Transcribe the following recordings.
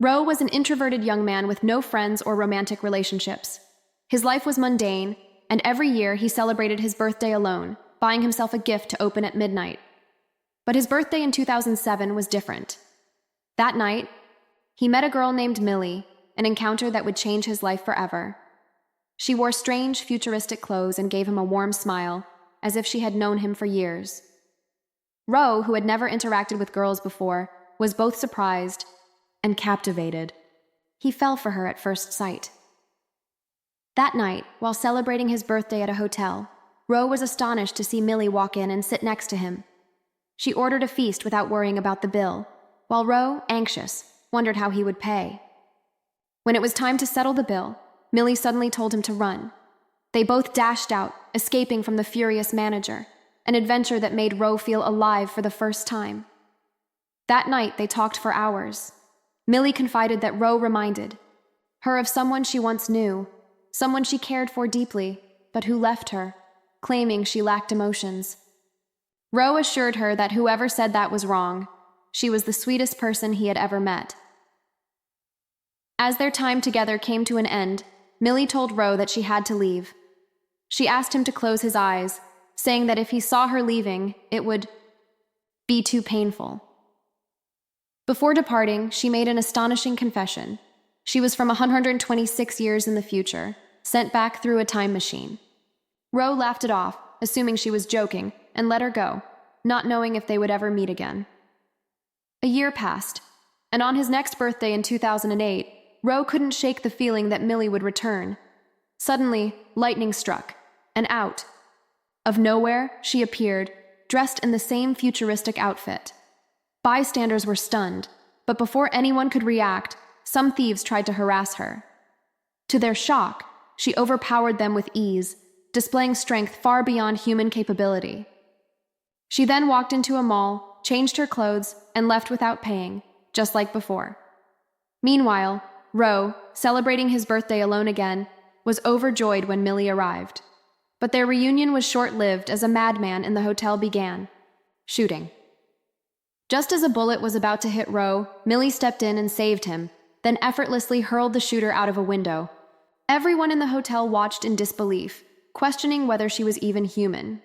Roe was an introverted young man with no friends or romantic relationships. His life was mundane, and every year he celebrated his birthday alone, buying himself a gift to open at midnight. But his birthday in 2007 was different. That night, he met a girl named Milli, an encounter that would change his life forever. She wore strange, futuristic clothes and gave him a warm smile, as if she had known him for years. Roe, who had never interacted with girls before, was both surprised and captivated. He fell for her at first sight. That night, while celebrating his birthday at a hotel, Roe was astonished to see Milli walk in and sit next to him. She ordered a feast without worrying about the bill, while Roe, anxious, wondered how he would pay. When it was time to settle the bill, Milli suddenly told him to run. They both dashed out, escaping from the furious manager, an adventure that made Roe feel alive for the first time. That night, they talked for hours. Milli confided that Roe reminded her of someone she once knew, someone she cared for deeply, but who left her, claiming she lacked emotions. Roe assured her that whoever said that was wrong. She was the sweetest person he had ever met. As their time together came to an end, Milli told Roe that she had to leave. She asked him to close his eyes, saying that if he saw her leaving, it would be too painful. Before departing, she made an astonishing confession. She was from 126 years in the future, sent back through a time machine. Roe laughed it off, assuming she was joking, and let her go, not knowing if they would ever meet again. A year passed, and on his next birthday in 2008, Roe couldn't shake the feeling that Milli would return. Suddenly, lightning struck, and out of nowhere, she appeared, dressed in the same futuristic outfit. Bystanders were stunned, but before anyone could react, some thieves tried to harass her. To their shock, she overpowered them with ease, displaying strength far beyond human capability. She then walked into a mall, changed her clothes, and left without paying, just like before. Meanwhile, Roe, celebrating his birthday alone again, was overjoyed when Milli arrived. But their reunion was short-lived as a madman in the hotel began shooting. Just as a bullet was about to hit Roe, Milli stepped in and saved him, then effortlessly hurled the shooter out of a window. Everyone in the hotel watched in disbelief, questioning whether she was even human.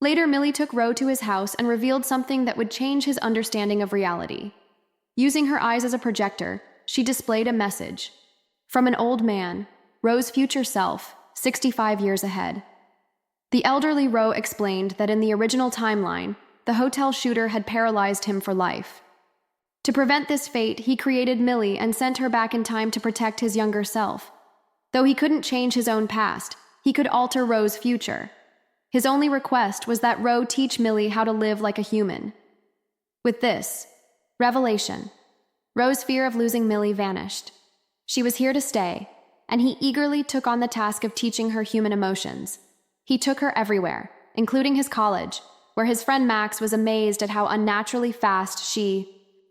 Later, Milli took Roe to his house and revealed something that would change his understanding of reality. Using her eyes as a projector, she displayed a message from an old man, Roe's future self, 65 years ahead. The elderly Roe explained that in the original timeline, the hotel shooter had paralyzed him for life. To prevent this fate, he created Milli and sent her back in time to protect his younger self. Though he couldn't change his own past, he could alter Roe's future. His only request was that Roe teach Milli how to live like a human. With this revelation, Roe's fear of losing Milli vanished. She was here to stay, and he eagerly took on the task of teaching her human emotions. He took her everywhere, including his college, where his friend Max was amazed at how unnaturally fast she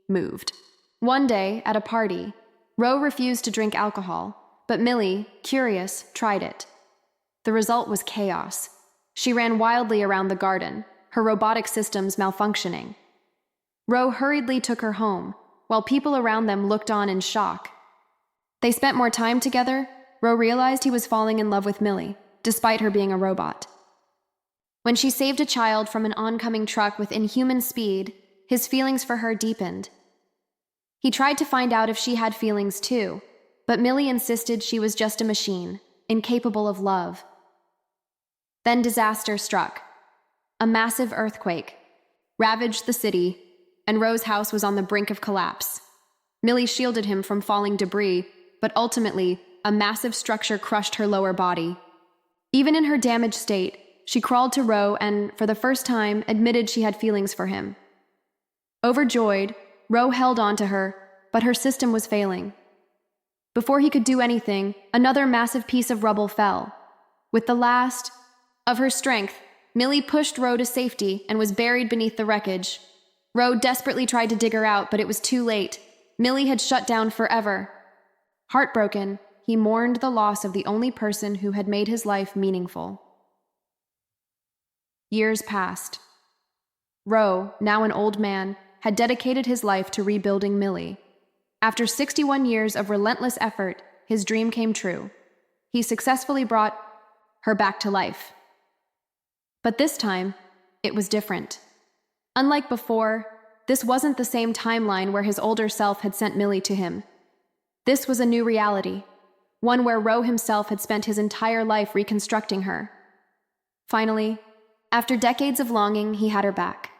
moved. One day, at a party, Roe refused to drink alcohol, but Milli, curious, tried it. The result was chaos. She ran wildly around the garden, her robotic systems malfunctioning. Roe hurriedly took her home, while people around them looked on in shock. They spent more time together. Roe realized he was falling in love with Milli, despite her being a robot. When she saved a child from an oncoming truck with inhuman speed, his feelings for her deepened. He tried to find out if she had feelings too, but Milli insisted she was just a machine, incapable of love. Then disaster struck. A massive earthquake ravaged the city, and Roe's house was on the brink of collapse. Milli shielded him from falling debris, but ultimately, a massive structure crushed her lower body. Even in her damaged state, she crawled to Roe and, for the first time, admitted she had feelings for him. Overjoyed, Roe held on to her, but her system was failing. Before he could do anything, another massive piece of rubble fell. With the last of her strength, Milli pushed Roe to safety and was buried beneath the wreckage. Roe desperately tried to dig her out, but it was too late. Milli had shut down forever. Heartbroken, he mourned the loss of the only person who had made his life meaningful. Years passed. Roe, now an old man, had dedicated his life to rebuilding Milli. After 61 years of relentless effort, his dream came true. He successfully brought her back to life. But this time, it was different. Unlike before, this wasn't the same timeline where his older self had sent Milli to him. This was a new reality, one where Ro himself had spent his entire life reconstructing her. Finally, after decades of longing, he had her back.